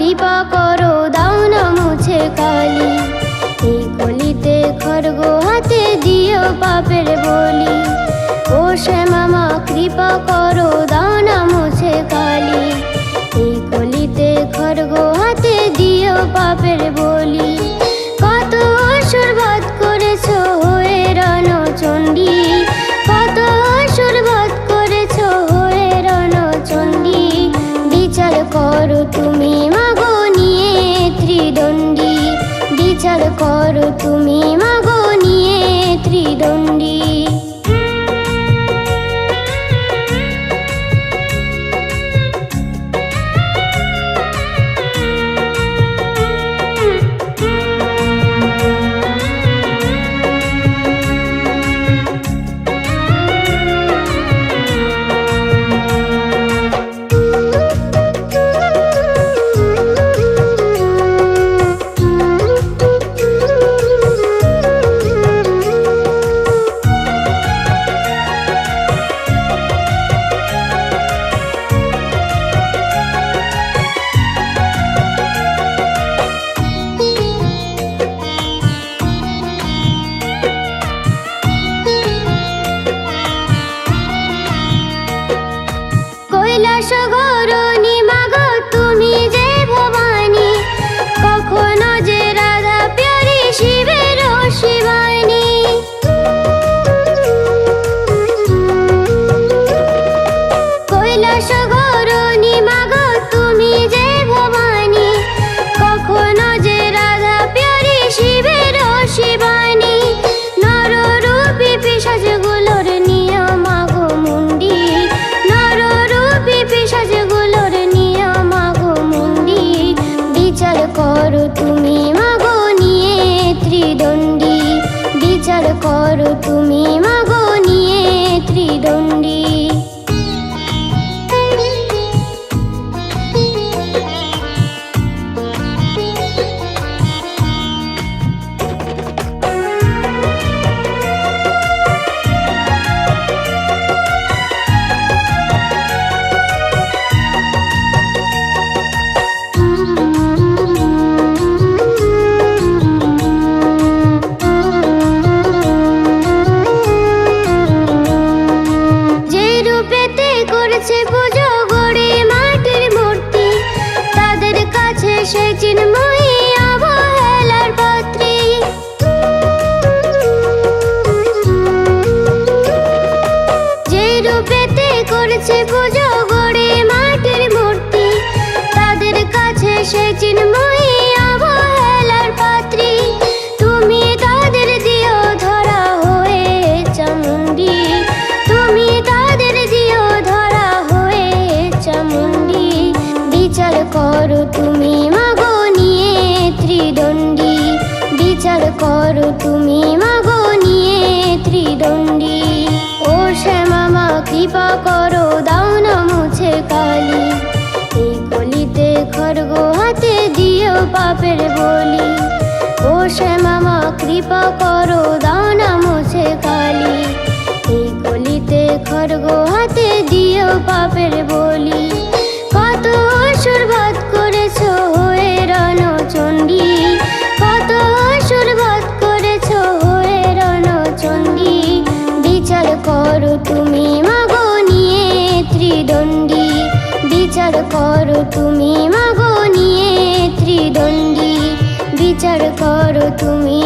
কৃপা করো দাও না মুছে কালি। এই কলিতে খড়গ হাতে দিও পাপের বলি। ও শ্যামা মা কৃপা করো দাও না মুছে কালি। এই কলিতে খড়গ হাতে দিও পাপের বলি। কত অসুর বধ করেছ হয়ে রণচণ্ডী, কত অসুর বধ করেছ হয়ে রণচণ্ডী। বিচার করো তুমি মাগো নিয়ে ত্রিদণ্ডী, বিচার করো তুমি মাগো নিয়ে ত্রিদণ্ডী। কৈলাস গৌরণী মাগো তুমি যে ভবানী, কখনো যে রাধা প্যারি শিবের শিবানী। কৈলাস গৌরণী মাগো তুমি যে ভবানী, কখনো যে রাধা প্যারি শিবের শিবানী। নররূপী পিশাচগুলোর নিয়া মাগো মুন্ডি, নররূপী পিশাচগুলোর নিয়া মাগো মুন্ডি। বিচার করো তুমি মাগো নিয়ে ত্রিদণ্ডী, বিচার করো তুমি মাগো নিয়ে ত্রিদণ্ডী। করেছে পুজো গড়ে মাটির মূর্তি, তাদের কাছে সে চিন্ময়ী অবহেলার পাত্রী। যে রূপেতে করেছে পুজো গড়ে মাটির মূর্তি, তাদের কাছে সে চিন্ময়ী অবহেলার পাত্রী। তুমি তাদের দিও ধরা হয়ে চামুণ্ডী, তুমি তাদের দিও ধরা হয়ে চামুণ্ডী। বিচার করো তুমি মাগো নিয়ে ত্রিদণ্ডী, বিচার করো তুমি মাগো নিয়ে ত্রিদণ্ডী। ও শ্যামা মা কৃপা করো দাও না মুছে কালি। এই কলিতে খড়গ হাতে দিও পাপের বলি। ও শ্যামা মা কৃপা করো দাও না মুছে কালি। এই কলিতে খড়গ হাতে দিও পাপের বলি। কত অসুর বধ করেছ হয়ে রণচণ্ডী, কত অসুর বধ করেছ হয়ে রণচণ্ডী। বিচার করো তুমি মাগো নিয়ে ত্রিদণ্ডী, বিচার করো তুমি মাগো নিয়ে ত্রিদণ্ডী। বিচার করো তুমি